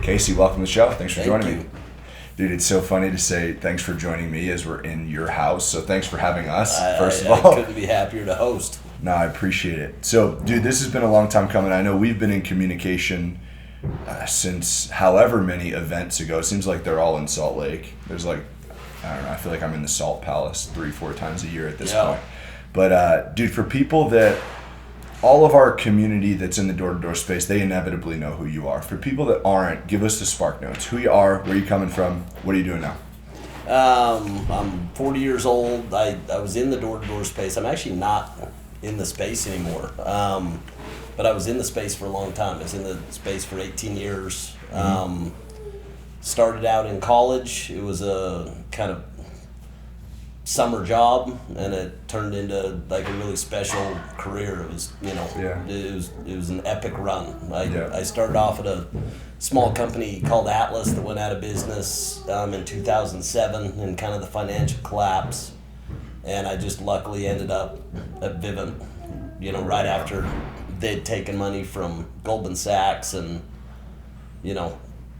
Casey, welcome to the show. Thanks for Thank joining you. me. Dude, it's so funny to say thanks for joining me as we're in your house. So thanks for having us, first of all. I couldn't be happier to host. No, I appreciate it. So, dude, this has been a long time coming. I know we've been in communication since however many events ago. It seems like they're all in Salt Lake. There's like, I don't know, I feel like I'm in the Salt Palace 3-4 times a year at this point. But, dude, for people that, all of our community that's in the door-to-door space, they inevitably know who you are. For people that aren't, give us the spark notes. Who you are, where you coming from, what are you doing now? I'm 40 years old. I was in the door-to-door space. I'm actually not in the space anymore. But I was in the space for a long time. I was in the space for 18 years. Started out in college. It was a kind of summer job, and it turned into like a really special career. It was, it was an epic run. I started off at a small company called Atlas that went out of business in 2007 in kind of the financial collapse, and I just luckily ended up at Vivint, right after they'd taken money from Goldman Sachs, and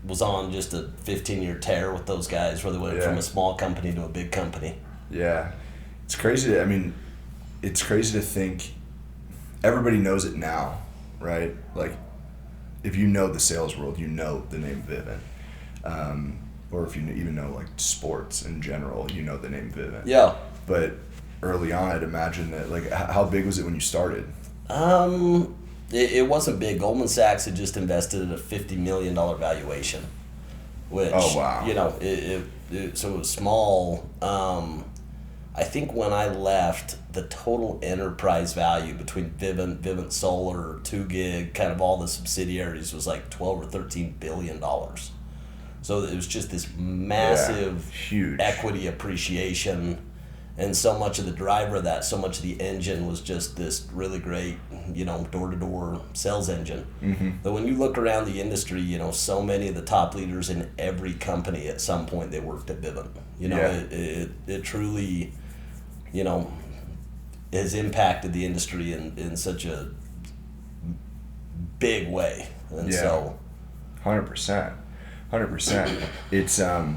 was on just a 15-year tear with those guys where they went from a small company to a big company. Yeah, it's crazy. I mean, it's crazy to think everybody knows it now, right? Like, if you know the sales world, you know the name Vivint. Or if you even know, like, sports in general, you know the name Vivint. Yeah. But early on, I'd imagine that, like, how big was it when you started? It wasn't big. Goldman Sachs had just invested at a $50 million valuation, which, so it was small. I think when I left, the total enterprise value between Vivint Solar, 2GIG, kind of all the subsidiaries was like $12 or $13 billion. So it was just this massive, huge equity appreciation, and so much of the driver of that, so much of the engine was just this really great, door-to-door sales engine. Mm-hmm. But when you look around the industry, so many of the top leaders in every company at some point they worked at Vivint. It truly, has impacted the industry in such a big way. And so 100%. It's I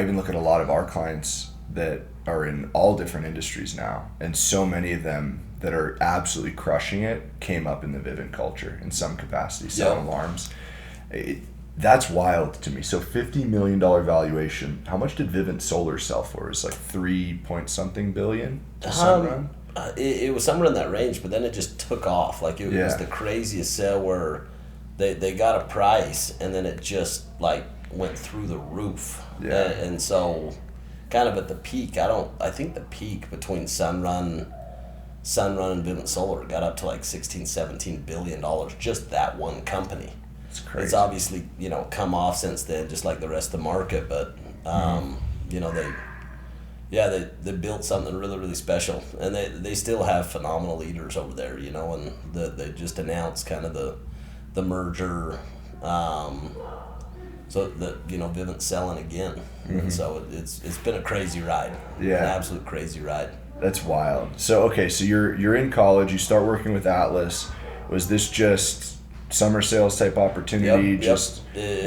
even look at a lot of our clients that are in all different industries now, and so many of them that are absolutely crushing it came up in the Vivint culture in some capacity, selling alarms. That's wild to me. So $50 million valuation. How much did Vivint Solar sell for? It was like 3-point-something billion to Sunrun? It was somewhere in that range, but then it just took off. Like, it was the craziest sale where they got a price, and then it just, like, went through the roof. Yeah. And so, kind of at the peak, I think the peak between Sunrun and Vivint Solar got up to like $16-17 billion, just that one company. It's crazy. It's obviously, come off since then, just like the rest of the market, but, they built something really, really special, and they still have phenomenal leaders over there, and they just announced kind of the merger, so that, Vivint's selling again. Mm-hmm. And so it's been a crazy ride. Yeah. An absolute crazy ride. That's wild. So, okay, so you're in college, you start working with Atlas. Was this just summer sales type opportunity?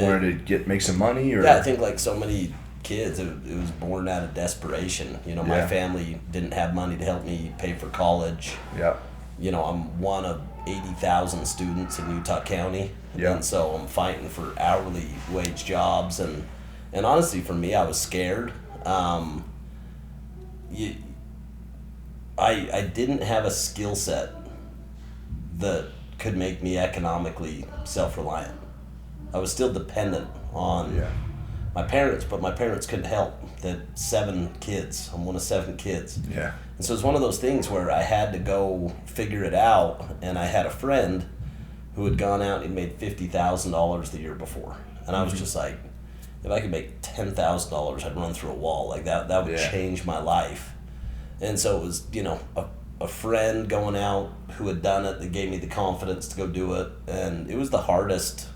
Wanted to make some money? Or? Yeah, I think like so many kids, it was born out of desperation. My family didn't have money to help me pay for college. Yeah. I'm one of 80,000 students in Utah County. Yeah. And so I'm fighting for hourly wage jobs. And honestly, for me, I was scared. I didn't have a skill set that could make me economically self-reliant. I was still dependent on my parents, but my parents couldn't help. They had 7 kids. I'm one of 7 kids. Yeah. And so it's one of those things where I had to go figure it out, and I had a friend who had gone out and made $50,000 the year before. And I was just like, if I could make $10,000, I'd run through a wall. Like that would change my life. And so it was, a friend going out who had done it that gave me the confidence to go do it. And it was the hardest,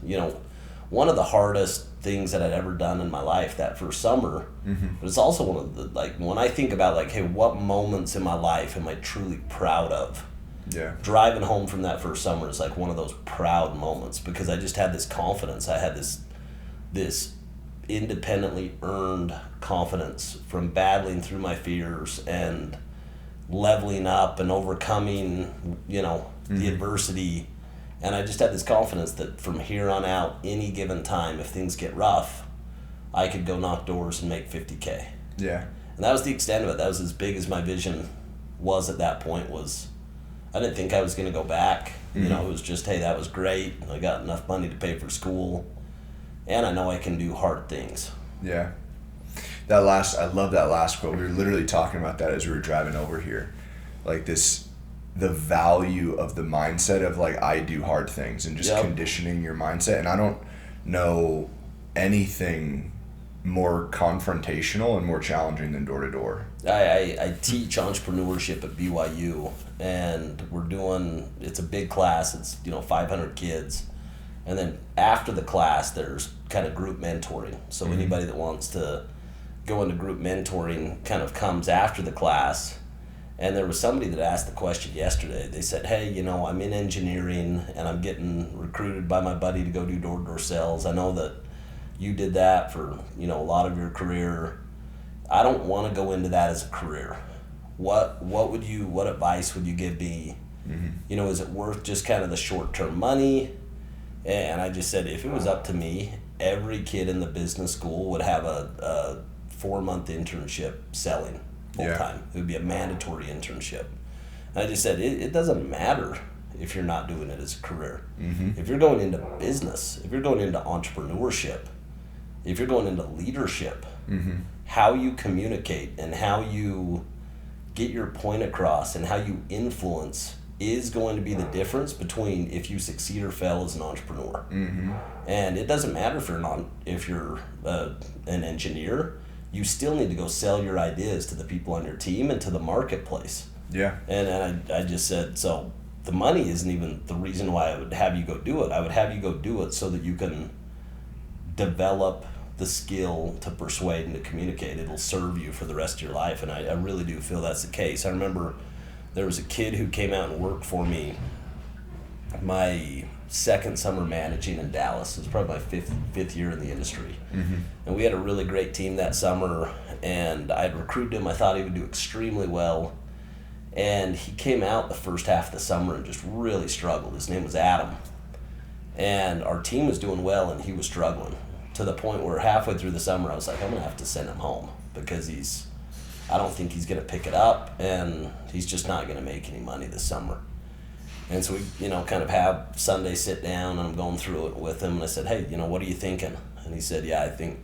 one of the hardest things that I'd ever done in my life that first summer. Mm-hmm. But it's also one of the, like, when I think about, like, hey, what moments in my life am I truly proud of? Yeah. Driving home from that first summer is like one of those proud moments because I just had this confidence. I had this independently earned confidence from battling through my fears and leveling up and overcoming, the adversity. And I just had this confidence that from here on out, any given time, if things get rough, I could go knock doors and make $50K. Yeah. And that was the extent of it. That was as big as my vision was at that point. I didn't think I was going to go back. It was just, hey, that was great. I got enough money to pay for school. And I know I can do hard things. Yeah. I love that last quote. We were literally talking about that as we were driving over here. Like the value of the mindset of like, I do hard things and just conditioning your mindset. And I don't know anything more confrontational and more challenging than Doortodoor. I teach entrepreneurship at BYU, and it's a big class. It's 500 kids, and then after the class there's kind of group mentoring. So anybody that wants to go into group mentoring kind of comes after the class. And there was somebody that asked the question yesterday. They said, hey, I'm in engineering and I'm getting recruited by my buddy to go do door-to-door sales. I know that you did that for, a lot of your career. I don't want to go into that as a career. What advice would you give me? Is it worth just kind of the short-term money? And I just said, if it was up to me, every kid in the business school would have a 4-month internship selling full-time. It would be a mandatory internship. And I just said, it doesn't matter if you're not doing it as a career. If you're going into business, if you're going into entrepreneurship, if you're going into leadership, how you communicate and how you get your point across and how you influence is going to be the difference between if you succeed or fail as an entrepreneur. And it doesn't matter if you're an engineer. You still need to go sell your ideas to the people on your team and to the marketplace. Yeah. And I just said, so the money isn't even the reason why I would have you go do it. I would have you go do it so that you can develop the skill to persuade and to communicate. It'll serve you for the rest of your life. And I really do feel that's the case. I remember there was a kid who came out and worked for me my second summer managing in Dallas. It was probably my fifth year in the industry. And we had a really great team that summer, and I had recruited him. I thought he would do extremely well. And he came out the first half of the summer and just really struggled. His name was Adam. And our team was doing well, and he was struggling to the point where halfway through the summer, I was like, I'm going to have to send him home because I don't think he's going to pick it up, and he's just not going to make any money this summer. And so we, kind of have Sunday sit down, and I'm going through it with him, and I said, hey, what are you thinking? And he said, yeah, I think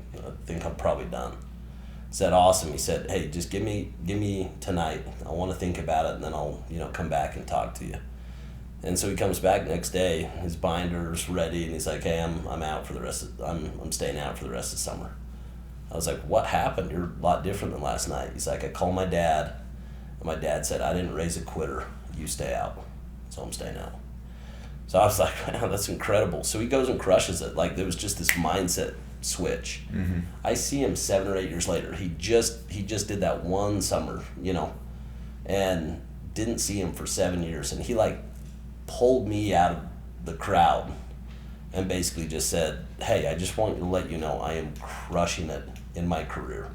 I'm probably done. I said, awesome. He said, hey, just give me tonight. I want to think about it, and then I'll, come back and talk to you. And so he comes back next day, his binder's ready, and he's like, hey, I'm out for the rest of, I'm staying out for the rest of summer. I was like, what happened? You're a lot different than last night. He's like, I called my dad, and my dad said, I didn't raise a quitter. You stay out. So I'm staying out. So I was like, wow, that's incredible. So he goes and crushes it. Like, there was just this mindset switch. I see him 7 or 8 years later. He just did that one summer, and didn't see him for 7 years. And he pulled me out of the crowd and basically just said, hey, I just want to let you know I am crushing it in my career.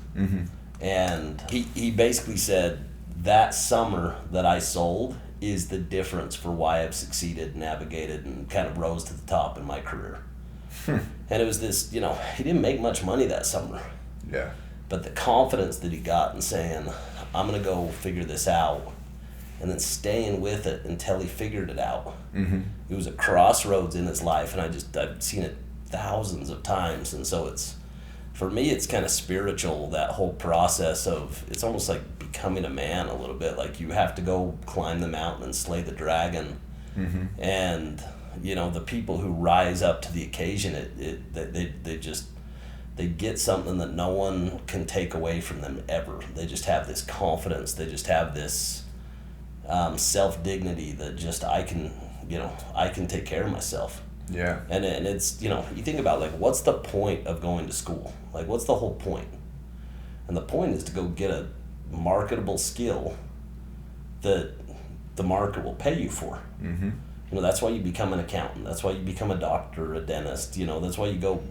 And he basically said, that summer that I sold is the difference for why I've succeeded, navigated, and kind of rose to the top in my career. And it was this, he didn't make much money that summer. Yeah. But the confidence that he got in saying, I'm going to go figure this out, and then staying with it until he figured it out. It was a crossroads in his life, and I've seen it thousands of times. And so for me, it's kind of spiritual, that whole process of, it's almost like becoming a man a little bit. Like, you have to go climb the mountain and slay the dragon. And, the people who rise up to the occasion, they get something that no one can take away from them ever. They just have this confidence. They just have this self-dignity that just, I can take care of myself. Yeah. And it's, you think about, what's the point of going to school? What's the whole point? And the point is to go get a marketable skill that the market will pay you for. Mm-hmm. You know, that's why you become an accountant. That's why you become a doctor, a dentist. You know, that's why you go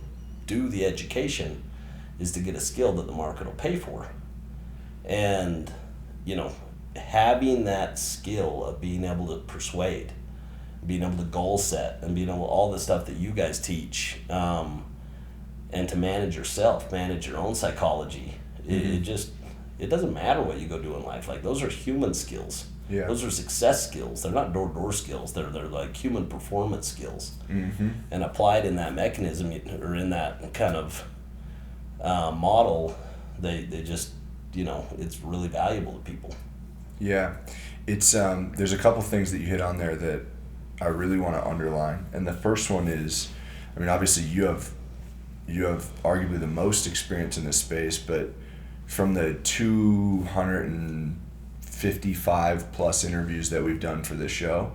do the education, is to get a skill that the market will pay for. And, you know, having that skill of being able to persuade, being able to goal set, and being able all the stuff that you guys teach, and to manage yourself, manage your own psychology. It doesn't matter what you go do in life. Like, those are human skills. Yeah. Those are success skills. They're not door-to-door skills. They're like human performance skills. Mm-hmm. And applied in that mechanism, or in that kind of model, they just, you know, it's really valuable to people. Yeah. It's there's a couple things that you hit on there that I really want to underline. And the first one is, I mean, obviously you have arguably the most experience in this space, but from the 255 plus interviews that we've done for this show,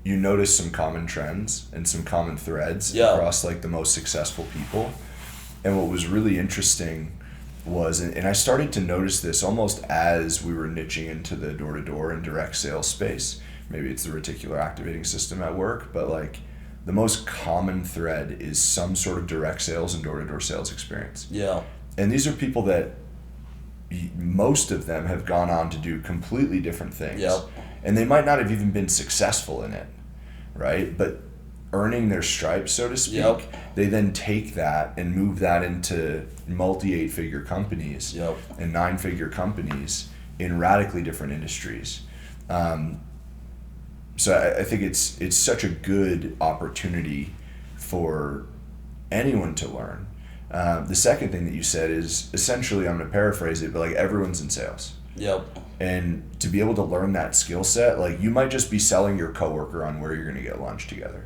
you notice some common trends and some common threads across like the most successful people. And what was really interesting was, and I started to notice this almost as we were niching into the door-to-door and direct sales space. Maybe it's the reticular activating system at work, but like the most common thread is some sort of direct sales and door-to-door sales experience. Yeah. And these are people that most of them have gone on to do completely different things. Yep. And they might not have even been successful in it, right? But earning their stripes, so to speak, they then take that and move that into multi-8-figure companies and 9-figure companies in radically different industries. So I think it's such a good opportunity for anyone to learn. The second thing that you said is essentially, I'm going to paraphrase it, but like everyone's in sales. Yep. And to be able to learn that skill set, like you might just be selling your coworker on where you're going to get lunch together,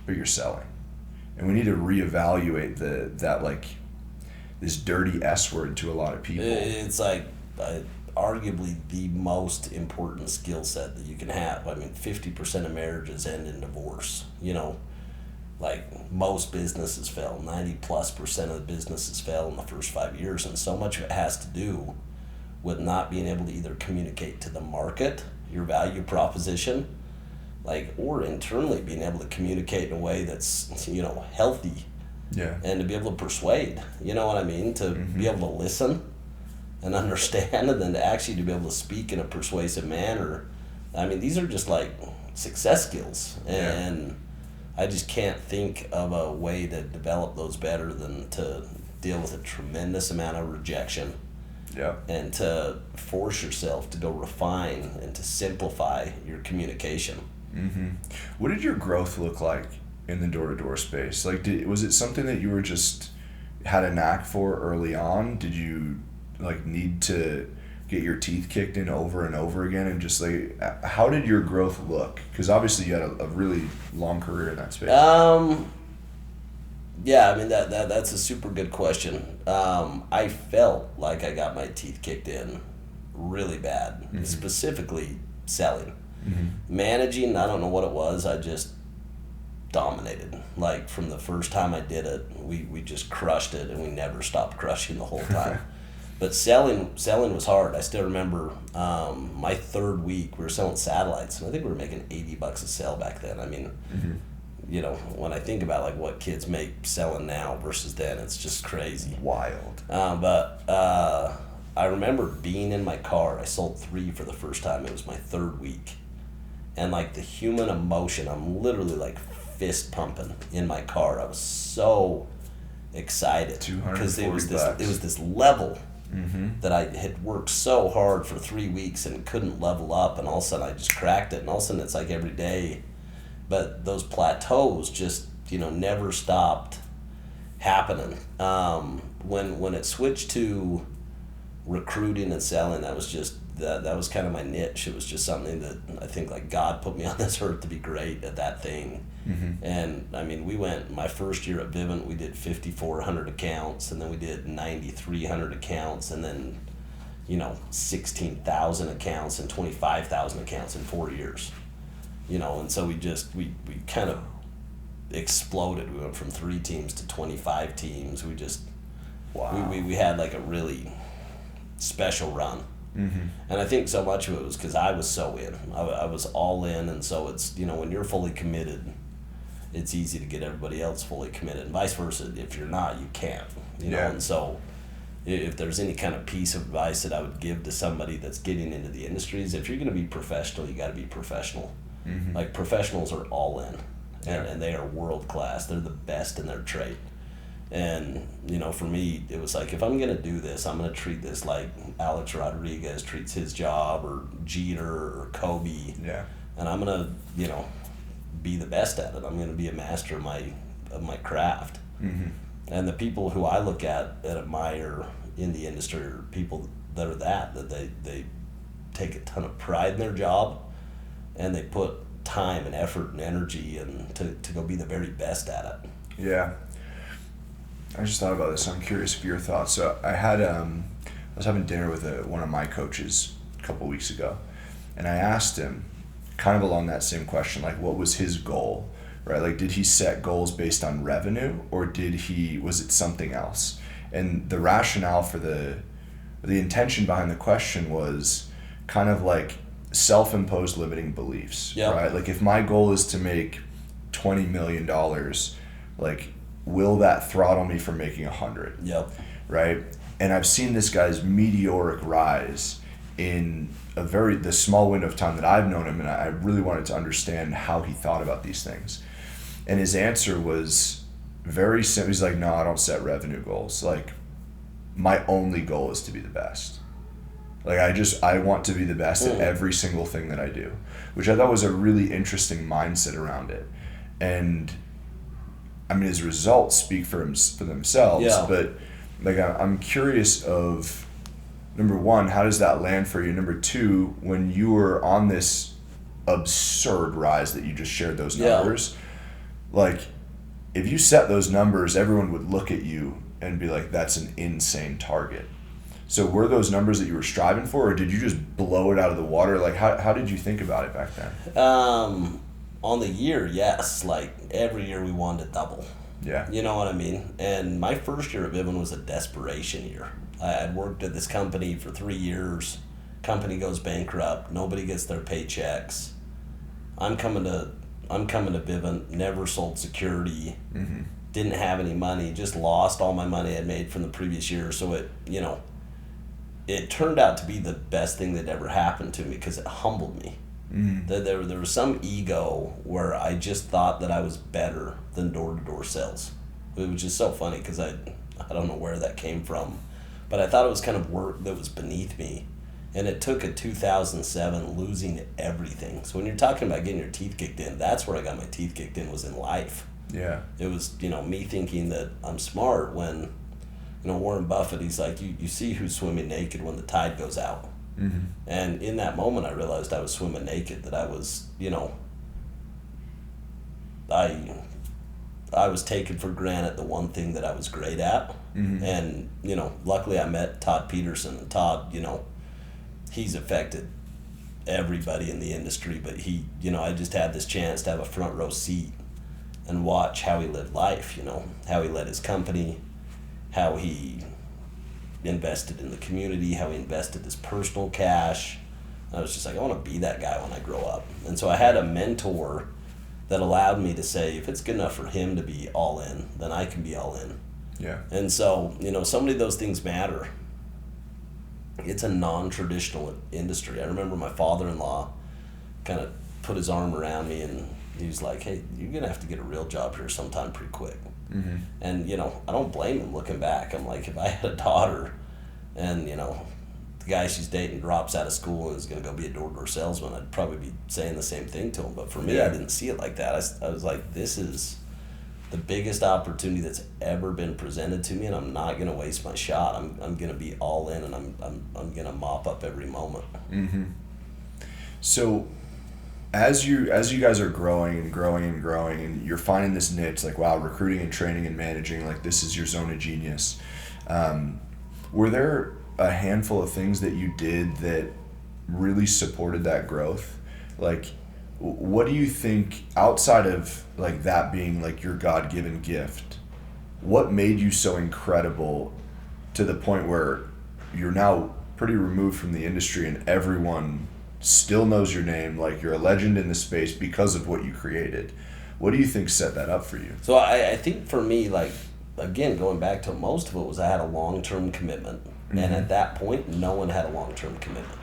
but you're selling. And we need to reevaluate that like this dirty S word to a lot of people. It's like arguably the most important skill set that you can have. I mean, 50% of marriages end in divorce. You know, like most businesses fail. 90+% of the businesses fail in the first 5 years, and so much of it has to do with not being able to either communicate to the market your value proposition, like, or internally being able to communicate in a way that's, you know, healthy. Yeah. And to be able to persuade, you know what I mean? To be able to listen and understand, and then to actually to be able to speak in a persuasive manner. I mean, these are just like success skills, and I just can't think of a way to develop those better than to deal with a tremendous amount of rejection. And to force yourself to go refine and to simplify your communication. Mm-hmm. What did your growth look like in the door-to-door space? Like, was it something that you were just had a knack for early on? Did you like need to get your teeth kicked in over and over again, and just like, how did your growth look? Because obviously you had a really long career in that space. Yeah, I mean, that's a super good question. I felt like I got my teeth kicked in really bad, specifically selling. Managing, I don't know what it was, I just dominated. Like, from the first time I did it, we just crushed it, and we never stopped crushing the whole time. But selling was hard. I still remember my third week, we were selling satellites, and I think we were making $80 a sale back then. I mean, you know, when I think about like what kids make selling now versus then, it's just crazy. Wild. But I remember being in my car. I sold 3 for the first time. It was my third week. And like the human emotion, I'm literally like fist pumping in my car. I was so excited because it was this level that I had worked so hard for 3 weeks and couldn't level up, and all of a sudden I just cracked it, and all of a sudden it's like every day. But those plateaus just, you know, never stopped happening. When it switched to recruiting and selling, that was just that was kind of my niche. It was just something that I think like God put me on this earth to be great at that thing. And I mean, my first year at Vivint, we did 5,400 accounts, and then we did 9,300 accounts, and then, you know, 16,000 accounts and 25,000 accounts in 4 years. You know, and so we kind of exploded. We went from 3 teams to 25 teams. We had like a really special run. And I think so much of it was because I was so in. I was all in, and so it's, when you're fully committed, it's easy to get everybody else fully committed, and vice versa. If you're not, you can't. And so if there's any kind of piece of advice that I would give to somebody that's getting into the industries, if you're going to be professional, you got to be professional. Like, professionals are all in, and they are world class. They're the best in their trade. And, for me, it was like, if I'm going to do this, I'm going to treat this like Alex Rodriguez treats his job, or Jeter, or Kobe. Yeah. And I'm going to, be the best at it. I'm going to be a master of my craft. And the people who I look at and admire in the industry are people that are that they take a ton of pride in their job, and they put time and effort and energy and to go be the very best at it. Yeah. I just thought about this. I'm curious of your thoughts. So I was having dinner with one of my coaches a couple weeks ago, and I asked him kind of along that same question, like, what was his goal, right? Like, did he set goals based on revenue, or was it something else? And the rationale for the intention behind the question was kind of like self-imposed limiting beliefs, right? Like, if my goal is to make $20 million, like, will that throttle me from making 100? Right? And I've seen this guy's meteoric rise in the small window of time that I've known him, and I really wanted to understand how he thought about these things. And his answer was very simple. He's like, no, I don't set revenue goals. Like, my only goal is to be the best. Like, I want to be the best at every single thing that I do, which I thought was a really interesting mindset around it. And I mean, his results speak for themselves, but like, I'm curious of, number one, how does that land for you? Number two, when you were on this absurd rise that you just shared those numbers, like, if you set those numbers, everyone would look at you and be like, that's an insane target. So were those numbers that you were striving for, or did you just blow it out of the water? Like, how did you think about it back then? On the year, yes. Like, every year we wanted to double. Yeah. You know what I mean? And my first year at Vivint was a desperation year. I'd worked at this company for 3 years. Company goes bankrupt. Nobody gets their paychecks. I'm coming to Vivint. Never sold security. Didn't have any money. Just lost all my money I'd made from the previous year. So it turned out to be the best thing that ever happened to me, because it humbled me. There was some ego where I just thought that I was better than door-to-door sales, which is so funny because I don't know where that came from, but I thought it was kind of work that was beneath me. And it took a 2007 losing everything. So when you're talking about getting your teeth kicked in, that's where I got my teeth kicked in, was in life. Yeah. It was, me thinking that I'm smart when, Warren Buffett, he's like, you see who's swimming naked when the tide goes out. And in that moment, I realized I was swimming naked, that I was, I was taking for granted the one thing that I was great at. And, luckily I met Todd Peterson, and Todd, he's affected everybody in the industry, but he, I just had this chance to have a front row seat and watch how he lived life, how he led his company, how he invested in the community, how he invested his personal cash. I was just like, I want to be that guy when I grow up. And so I had a mentor that allowed me to say, if it's good enough for him to be all in, then I can be all in. Yeah. And so, so many of those things matter. It's a non-traditional industry. I remember my father-in-law kind of put his arm around me, and he was like, hey, you're going to have to get a real job here sometime pretty quick. And, I don't blame him looking back. I'm like, if I had a daughter and, the guy she's dating drops out of school and is going to go be a door-to-door salesman, I'd probably be saying the same thing to him. But for me, I didn't see it like that. I was like, this is the biggest opportunity that's ever been presented to me, and I'm not going to waste my shot. I'm going to be all in, and I'm going to mop up every moment. So as you guys are growing and growing and growing, and you're finding this niche, like, wow, recruiting and training and managing, like, this is your zone of genius. Were there a handful of things that you did that really supported that growth? Like, what do you think, outside of like that being like your God-given gift, what made you so incredible to the point where you're now pretty removed from the industry, and everyone still knows your name, like you're a legend in the space because of what you created. What do you think set that up for you? So I think for me, like, again, going back to most of it was I had a long-term commitment. Mm-hmm. And at that point, no one had a long-term commitment.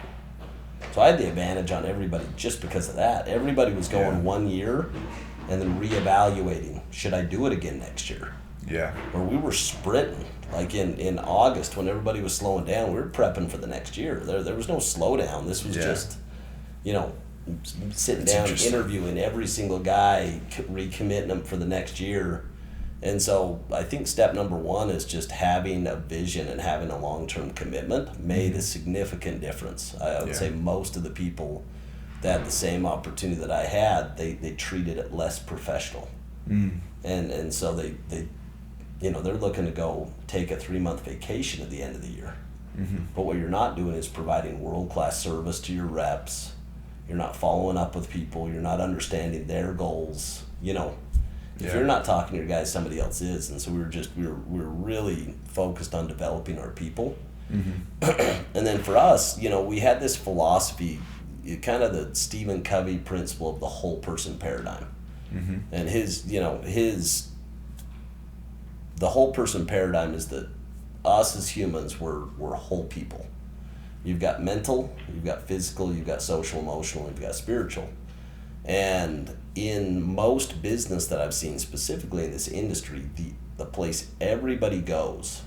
So I had the advantage on everybody just because of that. Everybody was going 1 year and then reevaluating. Should I do it again next year? Yeah. Or we were sprinting. Like in August, when everybody was slowing down, we were prepping for the next year. There was no slowdown. This was just, sitting down, interviewing every single guy, recommitting them for the next year. And so I think step number one is just having a vision and having a long-term commitment made a significant difference. I would say most of the people that had the same opportunity that I had, they treated it less professional. And so they they're looking to go take a 3-month vacation at the end of the year. But what you're not doing is providing world-class service to your reps. You're not following up with people. You're not understanding their goals. If you're not talking to your guys, somebody else is. And so we were really focused on developing our people. And then for us, we had this philosophy, kind of the Stephen Covey principle of the whole person paradigm. And the whole person paradigm is that us as humans, we're whole people. You've got mental, you've got physical, you've got social, emotional, and you've got spiritual. And in most business that I've seen, specifically in this industry, the place everybody goes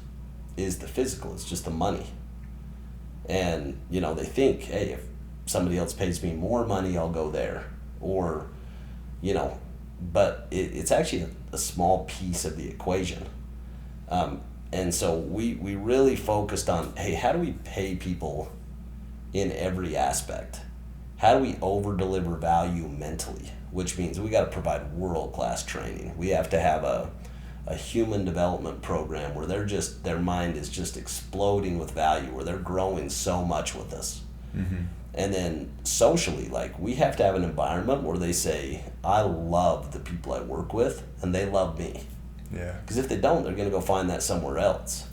is the physical. It's just the money. And, they think, hey, if somebody else pays me more money, I'll go there. Or, but it's actually a small piece of the equation. And so we really focused on, hey, how do we pay people in every aspect? How do we over-deliver value mentally? Which means we got to provide world-class training. We have to have a human development program where their mind is just exploding with value, where they're growing so much with us. And then socially, like, we have to have an environment where they say, I love the people I work with, and they love me. Yeah. Because if they don't, they're going to go find that somewhere else.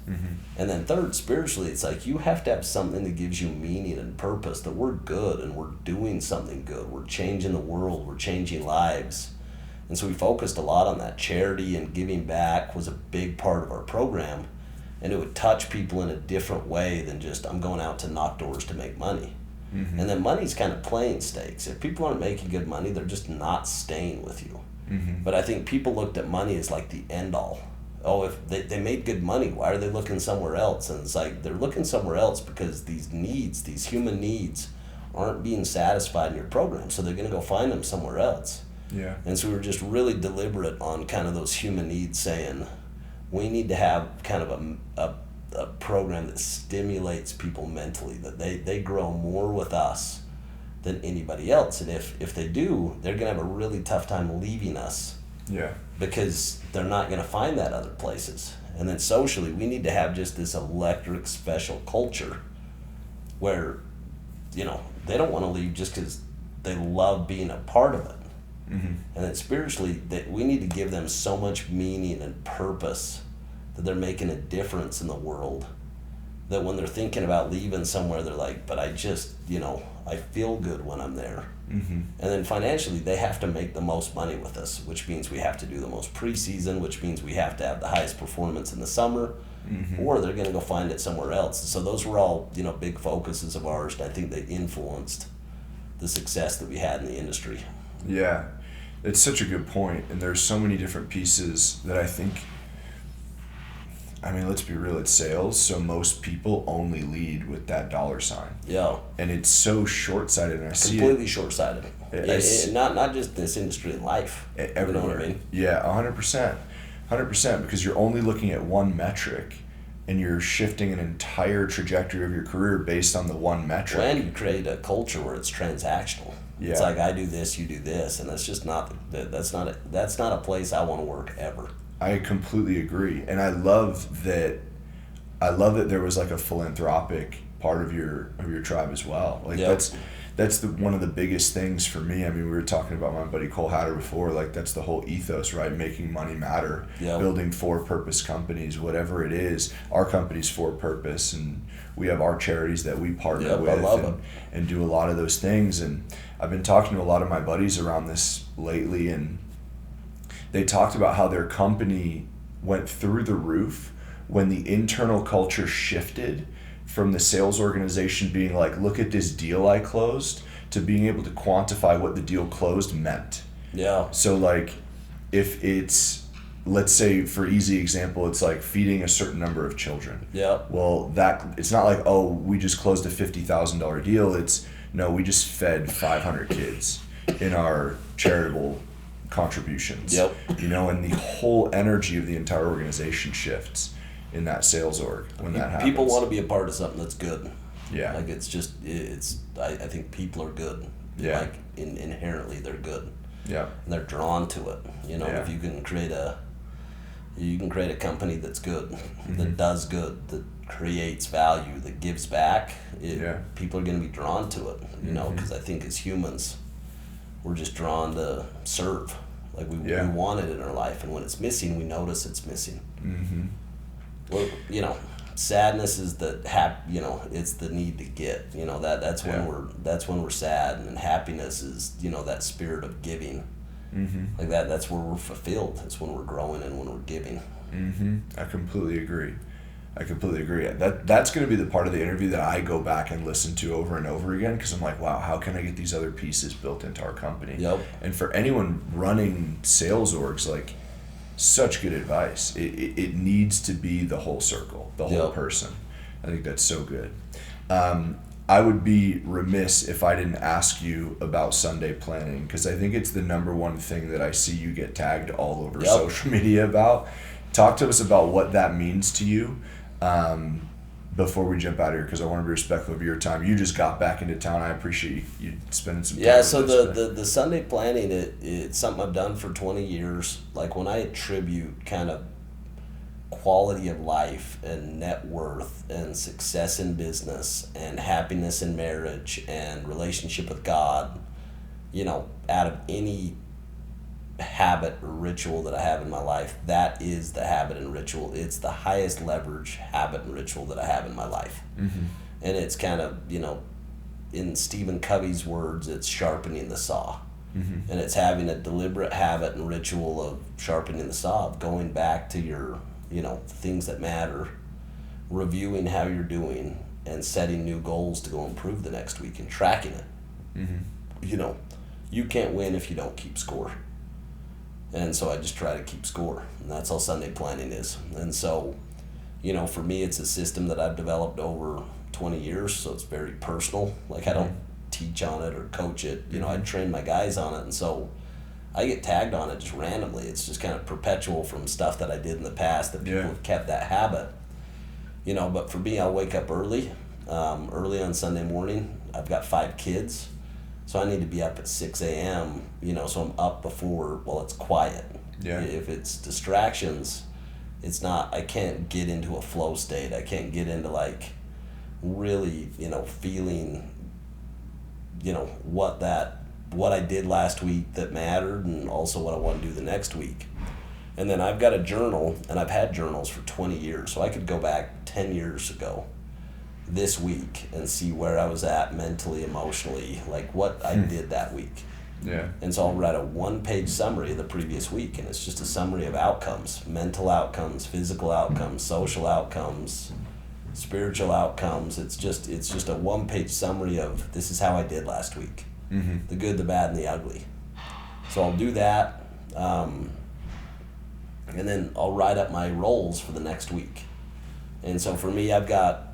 And then third, spiritually, it's like you have to have something that gives you meaning and purpose, that we're good and we're doing something good. We're changing the world. We're changing lives. And so we focused a lot on that. Charity and giving back was a big part of our program. And it would touch people in a different way than just, I'm going out to knock doors to make money. And then money's kind of playing stakes. If people aren't making good money, they're just not staying with you. But I think people looked at money as like the end all. Oh, if they made good money, why are they looking somewhere else? And it's like they're looking somewhere else because these needs, these human needs, aren't being satisfied in your program. So they're going to go find them somewhere else. Yeah. And so we were just really deliberate on kind of those human needs, saying we need to have kind of a program that stimulates people mentally, that they grow more with us than anybody else. And if they do, they're going to have a really tough time leaving us. Yeah. Because they're not going to find that other places. And then socially, we need to have just this electric special culture where, they don't want to leave just because they love being a part of it. And then spiritually, that we need to give them so much meaning and purpose that they're making a difference in the world, that when they're thinking about leaving somewhere, they're like, but I just, I feel good when I'm there. And then financially, they have to make the most money with us, which means we have to do the most preseason, which means we have to have the highest performance in the summer, or they're going to go find it somewhere else. So those were all, big focuses of ours, and I think they influenced the success that we had in the industry. Yeah, it's such a good point, and there's so many different pieces that I think, let's be real, it's sales, so most people only lead with that dollar sign. Yeah. And it's so short-sighted, and I see it. Completely short-sighted. Not just this industry, in life. Everywhere. You know what I mean? Yeah, 100%. 100%, because you're only looking at one metric, and you're shifting an entire trajectory of your career based on the one metric. And you create a culture where it's transactional. Yeah. It's like, I do this, you do this, and that's just not, that's not a place I want to work ever. I completely agree, and I love that there was like a philanthropic part of your tribe as well. Like that's one of the biggest things for me. I mean, we were talking about my buddy Cole Hatter before, like that's the whole ethos, right? Making money matter, building for-purpose companies, whatever it is. Our company's for purpose, and we have our charities that we partner with and do a lot of those things. And I've been talking to a lot of my buddies around this lately, and they talked about how their company went through the roof when the internal culture shifted from the sales organization being like, look at this deal I closed, to being able to quantify what the deal closed meant. Yeah. So like if it's, let's say for easy example, it's like feeding a certain number of children. Yeah. Well, that it's not like, oh, we just closed a $50,000 deal. It's, no, we just fed 500 kids in our charitable contributions. Yep. You know, and the whole energy of the entire organization shifts in that sales org when that happens. People want to be a part of something that's good. Yeah. Like I think people are good. Yeah. Like inherently they're good. Yeah. And they're drawn to it. You know, if you can create a company that's good, that does good, that creates value, that gives back, people are going to be drawn to it, you know, because I think as humans, we're just drawn to serve. Like we want it in our life, and when it's missing, we notice it's missing. Well, you know, sadness is it's the need to get, you know, that's when we're sad, and happiness is, you know, that spirit of giving. Like that's where we're fulfilled. It's when we're growing and when we're giving. I completely agree. That's going to be the part of the interview that I go back and listen to over and over again, because I'm like, wow, how can I get these other pieces built into our company? Yep. And for anyone running sales orgs, like, such good advice. It needs to be the whole circle, the whole person. I think that's so good. I would be remiss if I didn't ask you about Sunday planning, because I think it's the number one thing that I see you get tagged all over social media about. Talk to us about what that means to you before we jump out of here, because I want to be respectful of your time. You just got back into town. I appreciate you spending some time with so us, the Sunday planning, it's something I've done for 20 years. Like when I attribute kind of quality of life and net worth and success in business and happiness in marriage and relationship with God, you know, out of any habit or ritual that I have in my life, that is the habit and ritual. It's the highest leverage habit and ritual that I have in my life. And it's kind of, you know, in Stephen Covey's words, it's sharpening the saw. And it's having a deliberate habit and ritual of sharpening the saw, of going back to your, you know, things that matter, reviewing how you're doing, and setting new goals to go improve the next week and tracking it. You know, you can't win if you don't keep score. And so I just try to keep score, and that's all Sunday planning is. And so, you know, for me, it's a system that I've developed over 20 years, so it's very personal. Like I don't teach on it or coach it. You know, I train my guys on it, and so I get tagged on it just randomly. It's just kind of perpetual from stuff that I did in the past that people have kept that habit. You know, but for me, I'll wake up early on Sunday morning. I've got 5 kids. So I need to be up at 6 a.m., you know, so I'm up before, it's quiet. If it's distractions, I can't get into a flow state. I can't get into like really, you know, feeling, you know, what I did last week that mattered, and also what I want to do the next week. And then I've got a journal, and I've had journals for 20 years, so I could go back 10 years ago this week and see where I was at mentally, emotionally, like what I did that week. And so I'll write a 1-page summary of the previous week, and it's just a summary of outcomes: mental outcomes, physical outcomes, social outcomes, spiritual outcomes. It's just a 1-page summary of this is how I did last week. The good, the bad, and the ugly. So I'll do that, and then I'll write up my roles for the next week. And so for me, I've got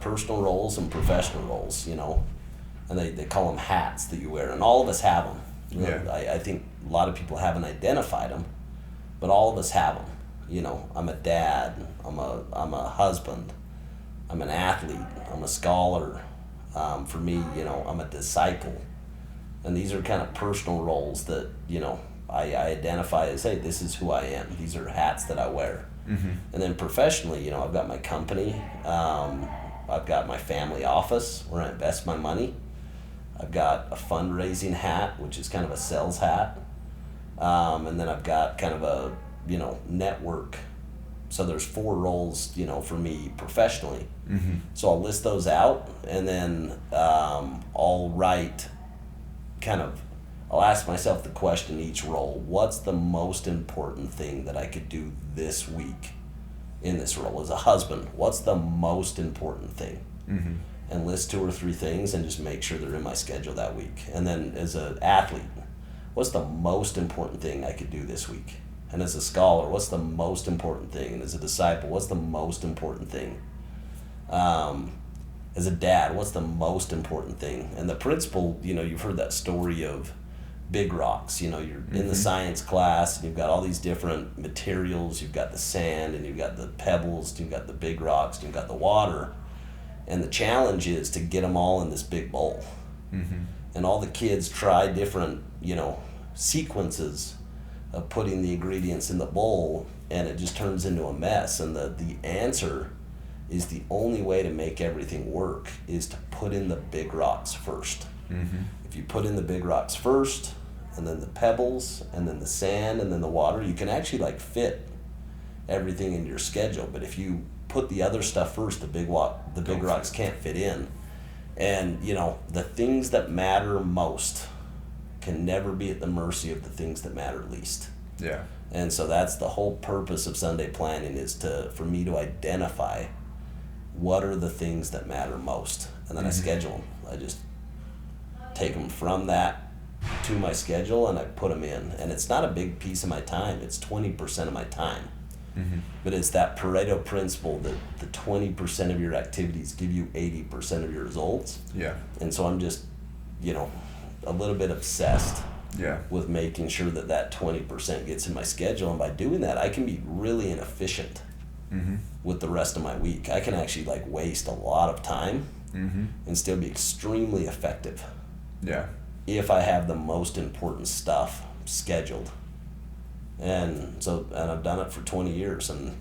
personal roles and professional roles, you know, and they call them hats that you wear, and all of us have them. You know, I think a lot of people haven't identified them, but all of us have them. You know, I'm a dad, I'm a husband, I'm an athlete, I'm a scholar. For me, you know, I'm a disciple. And these are kind of personal roles that, you know, I identify as, hey, this is who I am. These are hats that I wear. And then professionally, you know, I've got my company, I've got my family office where I invest my money, I've got a fundraising hat, which is kind of a sales hat. And then I've got kind of a, network. So there's 4 roles, for me professionally. Mm-hmm. So I'll list those out, and then I'll write I'll ask myself the question each role: what's the most important thing that I could do this week in this role? As a husband, what's the most important thing? Mm-hmm. And list 2 or 3 things and just make sure they're in my schedule that week. And then as an athlete, what's the most important thing I could do this week? And as a scholar, what's the most important thing? And as a disciple, what's the most important thing? As a dad, what's the most important thing? And the principle, you've heard that story of big rocks. You're Mm-hmm. in the science class, and you've got all these different materials. You've got the sand, and you've got the pebbles, and you've got the big rocks, and you've got the water. And the challenge is to get them all in this big bowl. Mm-hmm. And all the kids try different, sequences of putting the ingredients in the bowl, and it just turns into a mess. And the answer is, the only way to make everything work is to put in the big rocks first. Mm-hmm. If you put in the big rocks first, and then the pebbles, and then the sand, and then the water, you can actually fit everything into your schedule. But if you put the other stuff first, the big rocks can't fit in. And the things that matter most can never be at the mercy of the things that matter least. Yeah. And so that's the whole purpose of Sunday planning, is for me to identify what are the things that matter most, and then I schedule them. I just take them from that to my schedule, and I put them in. And it's not a big piece of my time. It's 20% of my time. Mm-hmm. But it's that Pareto principle that the 20% of your activities give you 80% of your results. Yeah. And so I'm just, a little bit obsessed with making sure that 20% gets in my schedule. And by doing that, I can be really inefficient with the rest of my week. I can actually waste a lot of time and still be extremely effective. Yeah. If I have the most important stuff scheduled. And I've done it for 20 years, and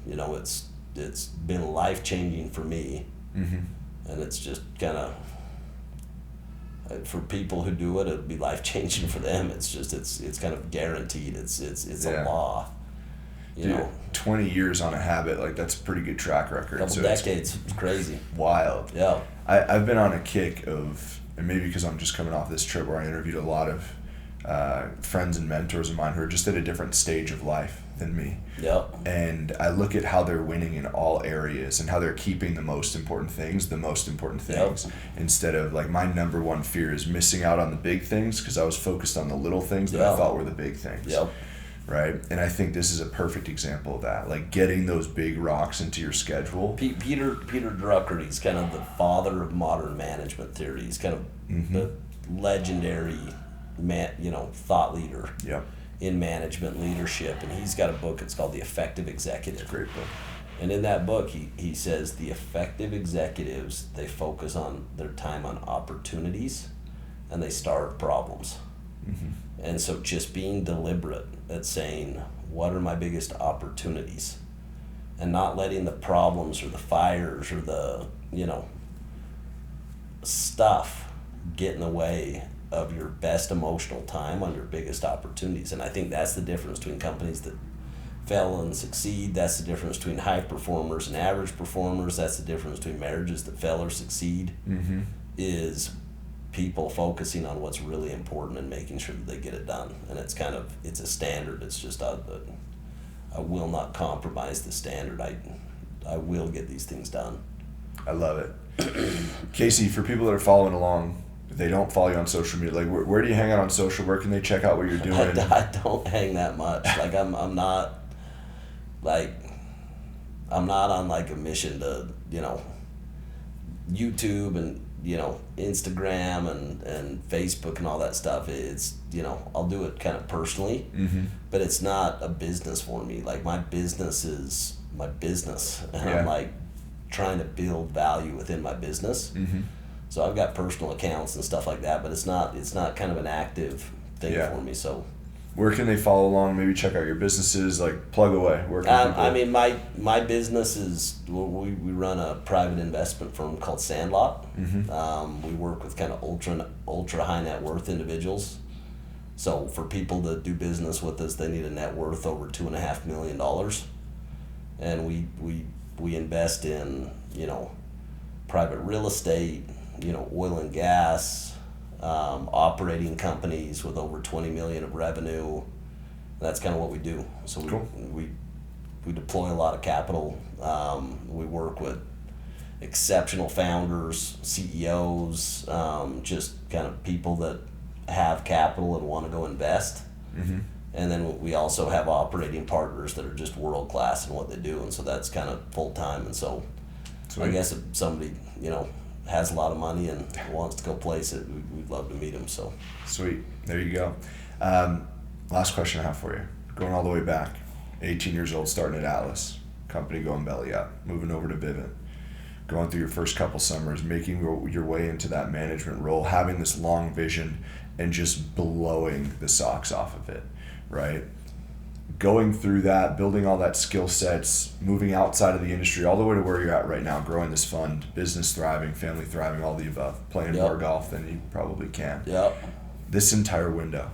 it's been life-changing for me. And it's just kind of, for people who do it, it'd be life-changing for them. It's just it's kind of guaranteed. It's a law. Dude, 20 years on a habit, that's a pretty good track record. Couple decades. It's crazy. Wild. Yeah. I've been on a kick of, and maybe because I'm just coming off this trip where I interviewed a lot of friends and mentors of mine who are just at a different stage of life than me. Yep. And I look at how they're winning in all areas and how they're keeping the most important things, instead of my number one fear is missing out on the big things, because I was focused on the little things that I thought were the big things. Yep. Right? And I think this is a perfect example of that, getting those big rocks into your schedule. Peter Drucker, he's kind of the father of modern management theory. He's kind of the legendary thought leader in management leadership, and he's got a book. It's called The Effective Executive. Great book. And in that book, he says the effective executives, they focus on their time on opportunities, and they starve problems. And so just being deliberate at saying, what are my biggest opportunities, and not letting the problems or the fires or the stuff get in the way of your best emotional time on your biggest opportunities. And I think that's the difference between companies that fail and succeed. That's the difference between high performers and average performers. That's the difference between marriages that fail or succeed, is people focusing on what's really important and making sure that they get it done. And it's a standard. It's just I will not compromise the standard. I will get these things done. I love it. Casey, for people that are following along, if they don't follow you on social media, where do you hang out on social? Where can they check out what you're doing? I don't hang that much. I'm not on a mission to YouTube and Instagram and Facebook and all that stuff. It's I'll do it kind of personally, but it's not a business for me. My business is my business, and I'm trying to build value within my business. So I've got personal accounts and stuff like that, but it's not kind of an active thing for me. So Where can they follow along? Maybe check out your businesses. Like, plug away. Where can people... I mean, my business is, we run a private investment firm called Sandlot. We work with kind of ultra high net worth individuals. So for people to do business with us, they need a net worth over $2.5 million, and we invest in, you know, private real estate, you know, oil and gas, operating companies with over 20 million of revenue. That's kind of what we do. So Cool. we deploy a lot of capital. We work with exceptional founders, CEOs, just kind of people that have capital and want to go invest. And then we also have operating partners that are just world class in what they do, and so that's kind of full time. And so Sweet. I guess if somebody, you know, has a lot of money and wants to go place it, we'd love to meet them. So Sweet. There you go. Last question I have for you. Going all the way back, 18 years old, starting at Atlas, company going belly up, moving over to Vivint, going through your first couple summers, making your way into that management role, having this long vision, and just blowing the socks off of it, right? Going through that, building all that skill sets, moving outside of the industry, all the way to where you're at right now, growing this fund, business thriving, family thriving, all the above, playing more golf than you probably can. This entire window,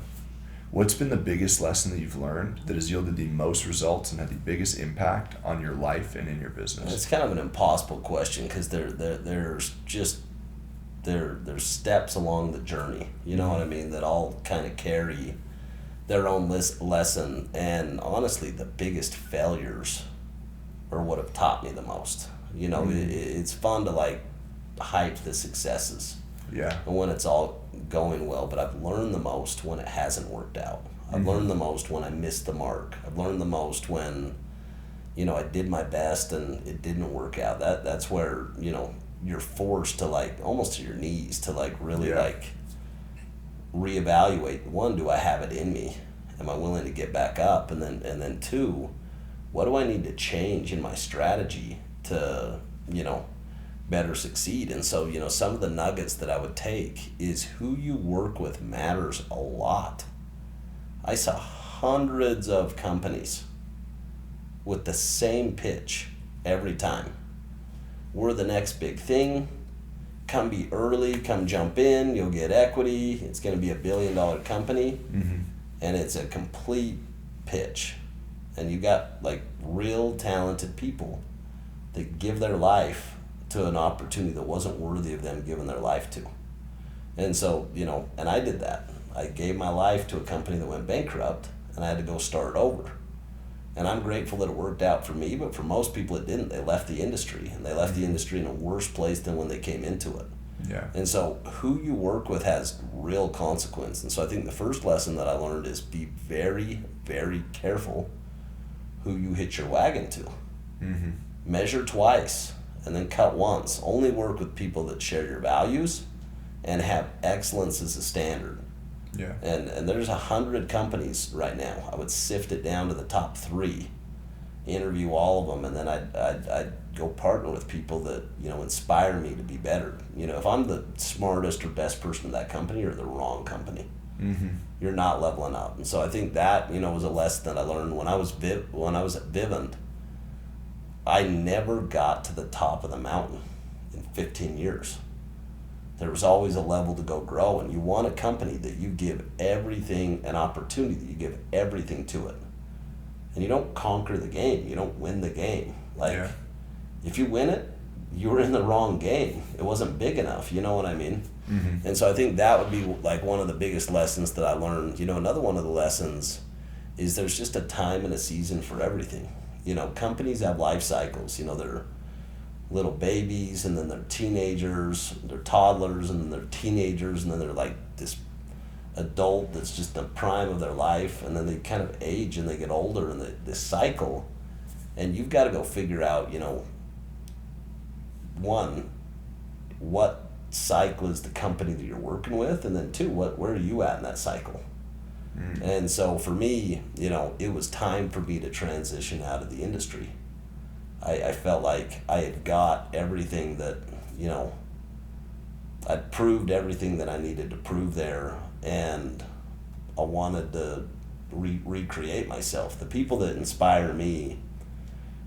what's been the biggest lesson that you've learned that has yielded the most results and had the biggest impact on your life and in your business? It's kind of an impossible question because there's steps along the journey, you know what I mean, that all kind of carry their own lesson. And honestly, the biggest failures are what have taught me the most. You know, it's fun to like hype the successes, and when it's all going well, but I've learned the most when it hasn't worked out. I've learned the most when I missed the mark. I've learned the most when, you know, I did my best and it didn't work out. That's where, you know, you're forced to like almost to your knees to like really like reevaluate. One, do I have it in me? Am I willing to get back up? And then two, what do I need to change in my strategy to, you know, better succeed? And so, you know, some of the nuggets that I would take is who you work with matters a lot. I saw hundreds of companies with the same pitch every time. We're the next big thing. Come be early, come jump in, you'll get equity. It's going to be $1 billion company. And it's a complete pitch. And you got like real talented people that give their life to an opportunity that wasn't worthy of them giving their life to. And so, you know, and I did that. I gave my life to a company that went bankrupt, and I had to go start over. And I'm grateful that it worked out for me, but for most people it didn't. They left the industry, and they left the industry in a worse place than when they came into it. And so who you work with has real consequence. And so I think the first lesson that I learned is be very, very careful who you hitch your wagon to. Measure twice and then cut once. Only work with people that share your values and have excellence as a standard. And there's 100 companies right now. I would sift it down to the top 3, interview all of them, and then I'd go partner with people that, you know, inspire me to be better. You know, if I'm the smartest or best person in that company, you're the wrong company. You're not leveling up. And so I think that, you know, was a lesson that I learned when I was at Vivint. I never got to the top of the mountain in 15 years. There was always a level to go grow, and you want a company that you give everything, an opportunity that you give everything to it. And you don't conquer the game, you don't win the game. Like, if you win it, you were in the wrong game. It wasn't big enough, you know what I mean? And so I think that would be like one of the biggest lessons that I learned. You know, another one of the lessons is there's just a time and a season for everything. You know, companies have life cycles. You know, they're little babies, and then they're teenagers, they're toddlers, and then they're teenagers, and then they're like this adult that's just the prime of their life, and then they kind of age and they get older, and this cycle. And you've got to go figure out, you know, one, what cycle is the company that you're working with, and then two, where are you at in that cycle? And so for me, you know, it was time for me to transition out of the industry. I felt like I had got everything that, you know, I'd proved everything that I needed to prove there, and I wanted to recreate myself. The people that inspire me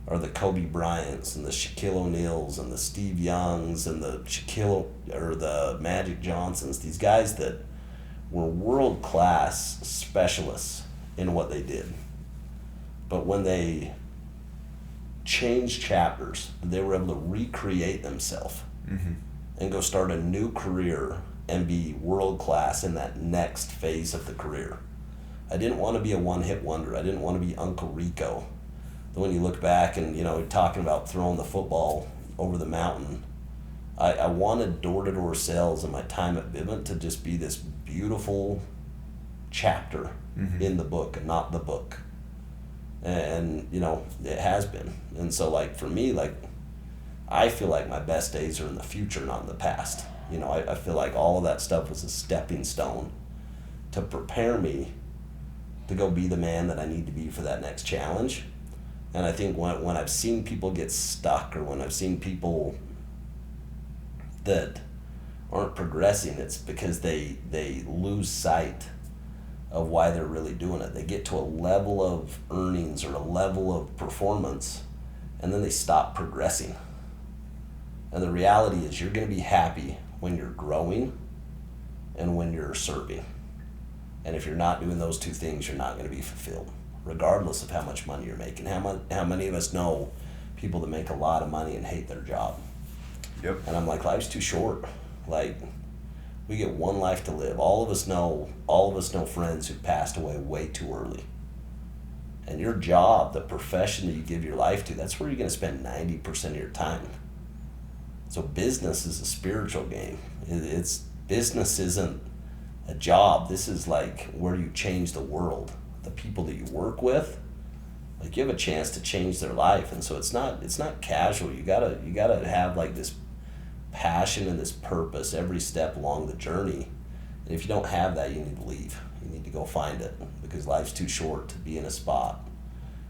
are the Kobe Bryants and the Shaquille O'Neals and the Steve Youngs and the the Magic Johnsons. These guys that were world-class specialists in what they did. But when they changed chapters, they were able to recreate themselves and go start a new career and be world-class in that next phase of the career. I didn't want to be a one-hit wonder. I didn't want to be Uncle Rico. But when you look back and, talking about throwing the football over the mountain, I wanted door-to-door sales in my time at Vivint to just be this beautiful chapter in the book and not the book. And, it has been. And so, for me, I feel like my best days are in the future, not in the past. I feel like all of that stuff was a stepping stone to prepare me to go be the man that I need to be for that next challenge. And I think when I've seen people get stuck, or when I've seen people that aren't progressing, it's because they lose sight of why they're really doing it. They get to a level of earnings or a level of performance, and then they stop progressing. And the reality is you're going to be happy when you're growing and when you're serving. And if you're not doing those two things, you're not going to be fulfilled, regardless of how much money you're making. How many of us know people that make a lot of money and hate their job? Yep. And I'm like, life's too short. We get one life to live. All of us know friends who passed away way too early. And your job, the profession that you give your life to, that's where you're going to spend 90% of your time. So business is a spiritual game. Business isn't a job. This is where you change the world. The people that you work with, you have a chance to change their life. And so it's not casual. You gotta have this passion and this purpose every step along the journey. And if you don't have that, you need to leave. You need to go find it, because life's too short to be in a spot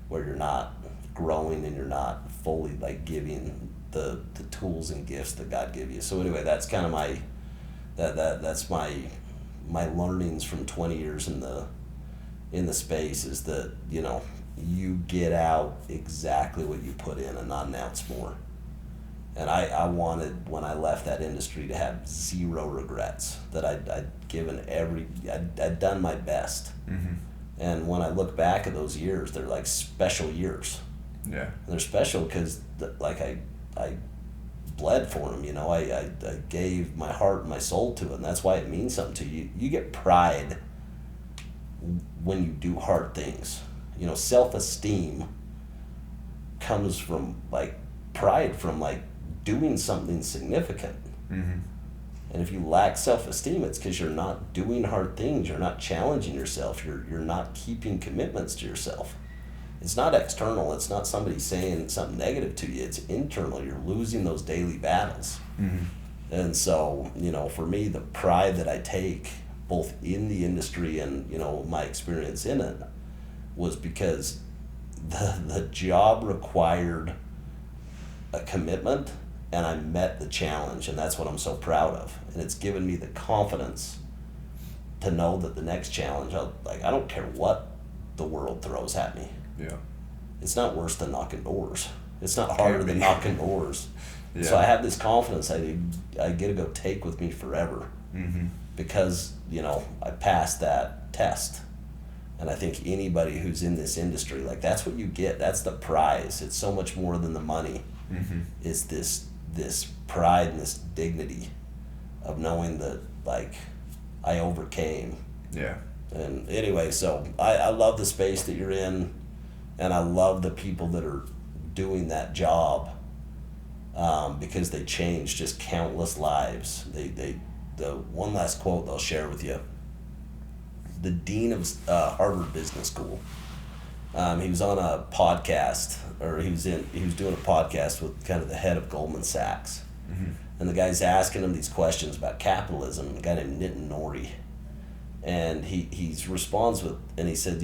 where you're not growing and you're not fully giving the tools and gifts that God gave you. So anyway, that's kind of that's my learnings from 20 years in the space, is that you get out exactly what you put in and not an ounce more. And I wanted, when I left that industry, to have zero regrets, that I'd given I'd done my best. And when I look back at those years, they're special years. Yeah. And they're special because I bled for them, I gave my heart and my soul to it, and that's why it means something to you. You get pride when you do hard things. Self-esteem comes from pride from doing something significant. And if you lack self-esteem, it's because you're not doing hard things, you're not challenging yourself, you're not keeping commitments to yourself. It's not external. It's not somebody saying something negative to you. It's internal. You're losing those daily battles. And so, for me, the pride that I take, both in the industry and, my experience in it, was because the job required a commitment, and I met the challenge, and that's what I'm so proud of. And it's given me the confidence to know that the next challenge, I don't care what the world throws at me. Yeah. It's not worse than knocking doors. It's not harder than knocking doors. Yeah. So I have this confidence I get to go take with me forever. Because, I passed that test. And I think anybody who's in this industry, that's what you get. That's the prize. It's so much more than the money. It's this pride and this dignity of knowing that, I overcame. Yeah. And anyway, so I love the space that you're in. And I love the people that are doing that job, because they change just countless lives. The one last quote they'll share with you. The dean of Harvard Business School. He was on a podcast, or he was doing a podcast with kind of the head of Goldman Sachs, and the guy's asking him these questions about capitalism. A guy named Nitin Nori, and he responds with, and he said,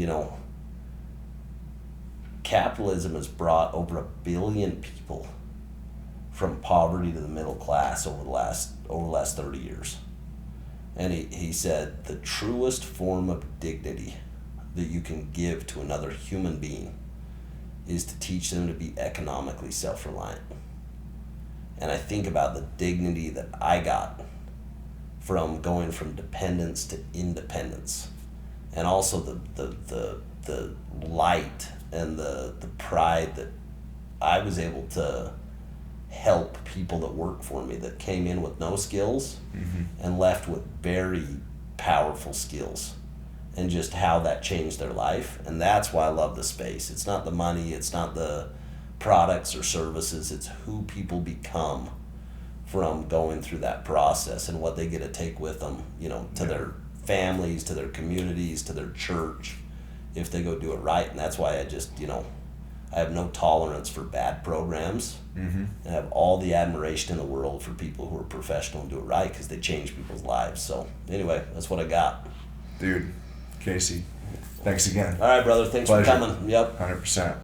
capitalism has brought over 1 billion people from poverty to the middle class over the last 30 years. And he said the truest form of dignity that you can give to another human being is to teach them to be economically self-reliant. And I think about the dignity that I got from going from dependence to independence, and also the light and the pride that I was able to help people that work for me that came in with no skills and left with very powerful skills, and just how that changed their life. And that's why I love the space. It's not the money, it's not the products or services, it's who people become from going through that process and what they get to take with them, you know, to their families, to their communities, to their church, if they go do it right. And that's why I just, you know, I have no tolerance for bad programs. And I have all the admiration in the world for people who are professional and do it right, because they change people's lives. So anyway, that's what I got. Dude, Casey, thanks again. All right, brother. Thanks Pleasure. for coming. Yep. 100%.